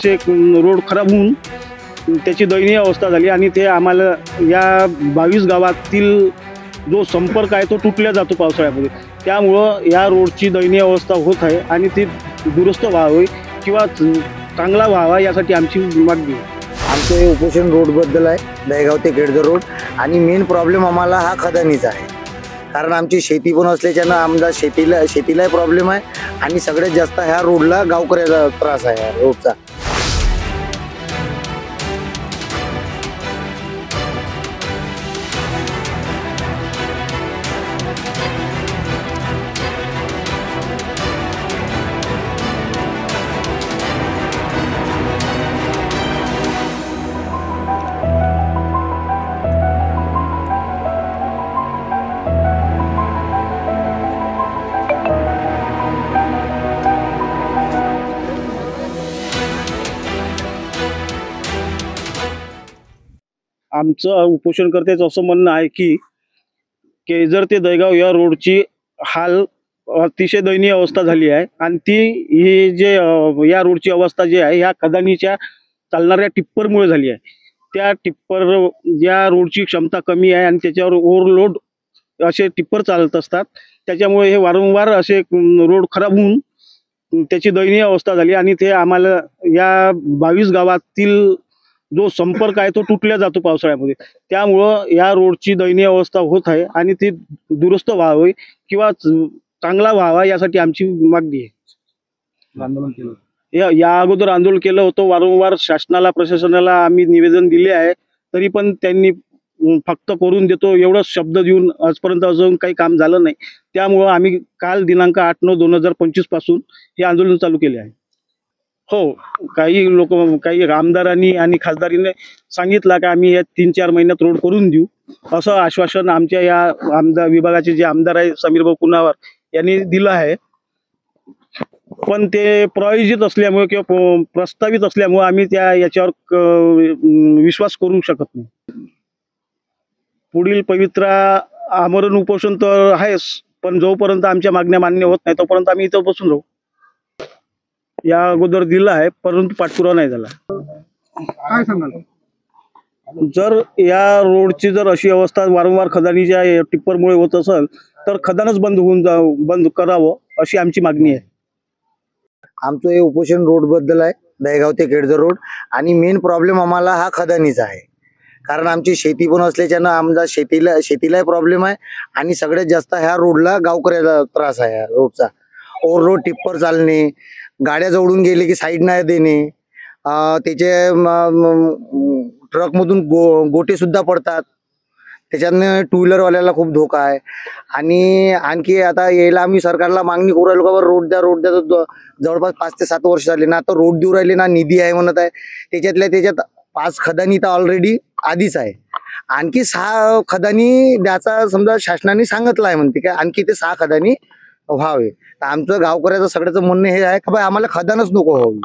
Road खराब होऊन त्याची दयनीय अवस्था झाली आणि ते आम्हाला या 22 गावातील जो संपर्क आहे तो तुटला जातो पावसाळ्यामध्ये। त्यामुळं या रोडची दयनीय अवस्था होत आहे आणि ती दुरुस्त व्हावी किंवा चांगला व्हावा यासाठी आमची मागणी आहे। आमचं हे उपोषण रोडबद्दल आहे, दहेगाव ते केळझर रोड। आणि मेन प्रॉब्लेम आम्हाला हा खदानीचा आहे, कारण आमची शेती पण असल्याच्यानं आमचा शेतीलाही प्रॉब्लेम आहे आणि सगळ्यात जास्त ह्या रोडला गावकऱ्याला त्रास आहे रोडचा। आमचं उपोषणकर्त्याचं असं म्हणणं आहे की केळझर ते दहेगाव या रोडची हाल अतिशय दयनीय अवस्था झाली आहे आणि ती ही जे या रोडची अवस्था जी आहे ह्या खदानीच्या चालणाऱ्या टिप्परमुळे झाली आहे। त्या टिप्पर या रोडची क्षमता कमी आहे आणि त्याच्यावर ओव्हरलोड असे टिप्पर चालत असतात, त्याच्यामुळे हे वारंवार असे रोड खराब होऊन त्याची दयनीय अवस्था झाली आणि ते आम्हाला या 22 गावातील जो संपर्क आहे तो तुटला जातो पावसाळ्यामध्ये। त्यामुळं या रोडची दयनीय अवस्था होत आहे आणि ती दुरुस्त व्हावी किंवा चांगला व्हावा यासाठी आमची मागणी आहे। आंदोलन केलं या अगोदर आंदोलन केलं होतं, वारंवार शासनाला प्रशासनाला आम्ही निवेदन दिले आहे, तरी पण त्यांनी फक्त करून देतो एवढंच शब्द देऊन आजपर्यंत अजून काही काम झालं नाही। त्यामुळं आम्ही काल दिनांक 8/9/2025 पासून हे आंदोलन चालू केले आहे। हो, काही लोक काही आमदारांनी आणि खासदारीने सांगितलं की आम्ही या 3-4 महिन्यात रोड करून देऊ, असं आश्वासन आमच्या या आमदार विभागाचे जे आमदार आहे समीर भाऊ कुनावर यांनी दिलं आहे। पण ते प्रायोजित असल्यामुळे किंवा प्रस्तावित असल्यामुळे आम्ही याच्यावर विश्वास करू शकत नाही। पुढील पवित्रा आमरण उपोषण तर आहेच, पण जोपर्यंत आमच्या मागण्या मान्य होत नाही तोपर्यंत आम्ही इथं बसून राहू। या अगोदर दिला आहे परंतु पाठपुरावा नाही झाला। काय सांगाल? जर या रोडची जर अशी अवस्था वारंवार खदानीच्या टिप्परमुळे होत असेल तर खदानच बंद करावं अशी आमची मागणी आहे। आमचं हे उपोषण रोडबद्दल आहे, दहेगाव ते केळझर रोड। आणि मेन प्रॉब्लेम आम्हाला हा खदानीचा आहे, कारण आमची शेती पण असल्याच्यानं आमचा शेतीलाही प्रॉब्लेम आहे आणि सगळ्यात जास्त ह्या रोडला गावकऱ्याला त्रास आहे रोडचा। ओव्हरलोड टिप्पर चालणे, गाड्या जवळून गेले की साईड नाही देणे, त्याचे ट्रकमधून गोटे सुद्धा पडतात, त्याच्यानं टू व्हीलरवाल्याला खूप धोका आहे। आणि आणखी आता यायला आम्ही सरकारला मागणी करू राहिलो का रोड द्या तर जवळपास 5 ते 7 वर्ष झाले ना, आता रोड देऊ राहिले ना निधी आहे म्हणत आहे। त्याच्यात 5 खदानी तर ऑलरेडी आधीच आहे, आणखी 6 खदानी द्याचा समजा शासनाने सांगितलं आहे म्हणते काय, आणखी ते 6 खदानी व्हावे। तर आमचं गावकऱ्याचं सगळ्याचं म्हणणं हे आहे की बाई आम्हाला खदानच नको व्हावी,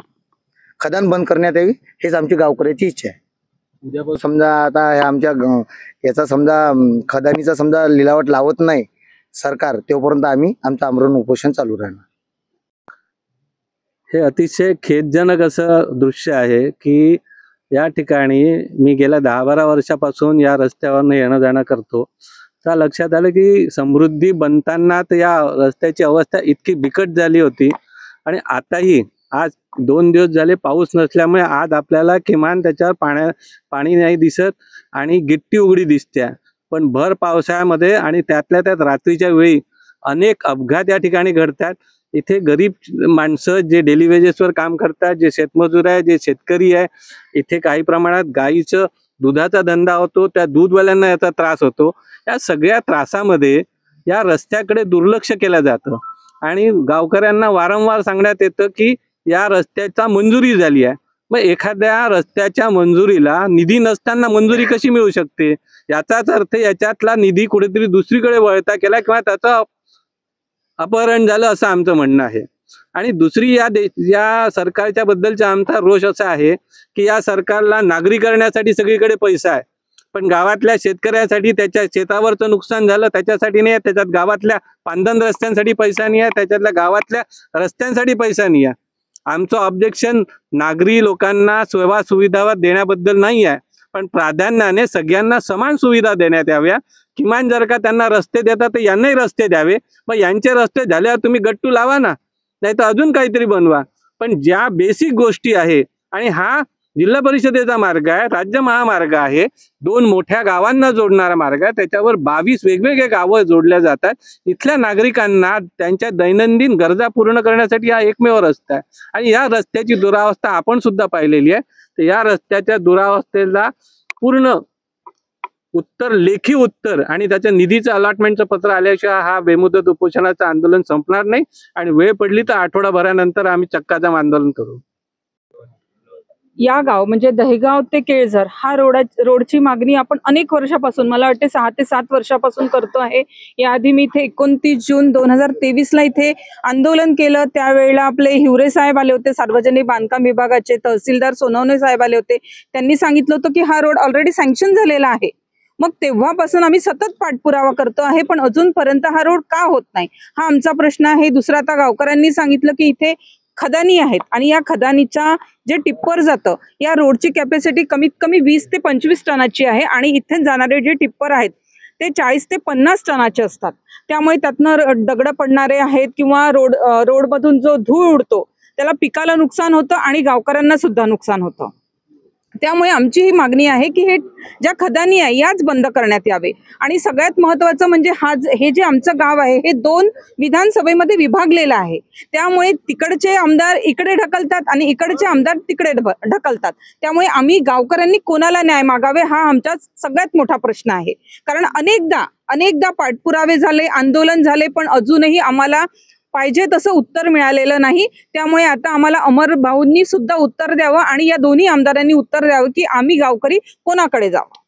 खदान बंद करण्यात यावी, हेच आमची गावकऱ्याची इच्छा आहे। उद्यापासून समजा आता आमच्या याचा समजा खदानीचा समजा लिलावट लावत नाही सरकार, तोपर्यंत आम्ही आमचं आमरण उपोषण चालू राहणार। हे अतिशय खेदजनक असं दृश्य आहे की या ठिकाणी मी गेल्या 10-12 वर्षापासून या रस्त्यावरनं येणं जाणं करतो, तर लक्षात आलं की समृद्धी बनताना तर या रस्त्याची अवस्था इतकी बिकट झाली होती आणि आताही आज 2 दिवस झाले पाऊस नसल्यामुळे आज आपल्याला किमान त्याच्यावर पाणी नाही दिसत आणि गिट्टी उघडी दिसते। पण भर पावसाळ्यामध्ये आणि त्यातल्या त्यात रात्रीच्या वेळी अनेक अपघात या ठिकाणी घडतात। इथे गरीब माणसं जे डेली वेजेसवर काम करतात, जे शेतमजूर आहे, जे शेतकरी आहे, इथे काही प्रमाणात गाईचं दुधाचा धंदा होतो, त्या दूधवाल्यांना याचा त्रास होतो। या सगळ्या त्रासामध्ये या रस्त्याकडे दुर्लक्ष केलं जातं आणि गावकऱ्यांना वारंवार सांगण्यात येतं की या रस्त्याचा मंजुरी झाली आहे। मग एखाद्या रस्त्याच्या मंजुरीला निधी नसताना मंजुरी कशी मिळू शकते? याचाच अर्थ याच्यातला निधी कुठेतरी दुसरीकडे वळता केला किंवा त्याचं अपहरण झालं असं आमचं म्हणणं आहे। आणि दुसरी या सरकारच्या बद्दलचा आमचा रोष असा आहे की या सरकारला नागरी करण्यासाठी सगळीकडे पैसा आहे, पण गावातल्या शेतकऱ्यासाठी त्याच्या शेतावरचं नुकसान झालं त्याच्यासाठी नाही, त्याच्यात गावातल्या पांदन रस्त्यांसाठी पैसा नाही आहे, त्याच्यातल्या गावातल्या रस्त्यांसाठी पैसा नाही आहे। आमचं ऑब्जेक्शन नागरी लोकांना सेवा सुविधा देण्याबद्दल नाही आहे, पण प्राधान्याने सगळ्यांना समान सुविधा देण्यात याव्या. किमान जर का त्यांना रस्ते देतात तर यांनाही रस्ते द्यावे. मग यांचे रस्ते झाल्यावर तुम्ही गट्टू लावा ना, नाही तर अजून काहीतरी बनवा. पण ज्या बेसिक गोष्टी आहे, आणि हा जिल्हा परिषदेचा मार्ग आहे, राज्य महामार्ग आहे, 2 मोठ्या गावांना जोडणारा मार्ग आहे, त्याच्यावर 22 वेगवेगळे गावं जोडल्या जातात. इथल्या नागरिकांना त्यांच्या दैनंदिन गरजा पूर्ण करण्यासाठी हा एकमेव रस्ता आहे. आणि या रस्त्याची दुरावस्था आपण सुद्धा पाहिलेली आहे. तर या रस्त्याच्या दुरावस्थेला पूर्ण उत्तर, लेखी उत्तर आणि त्याच्या निधीचं अलॉटमेंटचं पत्र आल्याशिवाय हा बेमुदत उपोषणाचं आंदोलन संपणार नाही. आणि वेळ पडली तर आठवडाभरानंतर आम्ही चक्काजाम आंदोलन करू. या गाव म्हणजे दहेगाव ते केळझर हा रोडची मागणी आपण अनेक वर्षापासून, मला वाटते 6 ते 7 वर्षापासून करतो आहे. याआधी मी इथे 29 जून 2023ला इथे आंदोलन केलं. त्यावेळेला आपले हिवरे साहेब आले होते, सार्वजनिक बांधकाम विभागाचे तहसीलदार सोनवणे साहेब आले होते. त्यांनी सांगितलं होतं की हा रोड ऑलरेडी सँक्शन झालेला आहे. मग तेव्हापासून आम्ही सतत पाठपुरावा करतो आहे, पण अजूनपर्यंत हा रोड का होत नाही हा आमचा प्रश्न आहे. दुसरा, आता गावकऱ्यांनी सांगितलं की इथे खदानी आहेत आणि या खदानीच्या जे टिप्पर जातं, या रोडची कॅपॅसिटी कमीत कमी 20 ते 25 टनाची आहे आणि इथे जाणारे जे टिप्पर आहेत ते 40 ते 50 टनाचे असतात. त्यामुळे त्यातनं दगड पडणारे आहेत किंवा रोडमधून जो धूळ उडतो त्याला पिकाला नुकसान होतं आणि गावकऱ्यांना सुद्धा नुकसान होतं. त्यामुळे आमची ही मागणी आहे की हे ज्या खदानी आहे याच बंद करण्यात यावे. आणि सगळ्यात महत्त्वाचं म्हणजे हे जे आमचं गाव आहे हे 2 विधानसभेमध्ये विभागलेलं आहे. त्यामुळे तिकडचे आमदार इकडे ढकलतात आणि इकडचे आमदार तिकडे ढकलतात. त्यामुळे आम्ही गावकऱ्यांनी कोणाला न्याय मागावे हा आमचा सगळ्यात मोठा प्रश्न आहे. कारण अनेकदा पाठपुरावे झाले, आंदोलन झाले, पण अजूनही आम्हाला पाहिजे तसं उत्तर मिळालेलं नाही. त्यामुळे आता आम्हाला अमर भाऊंनी सुद्धा उत्तर द्यावं आणि या दोन्ही आमदारांनी उत्तर द्यावं की आम्ही गावकरी कोणाकडे जावं.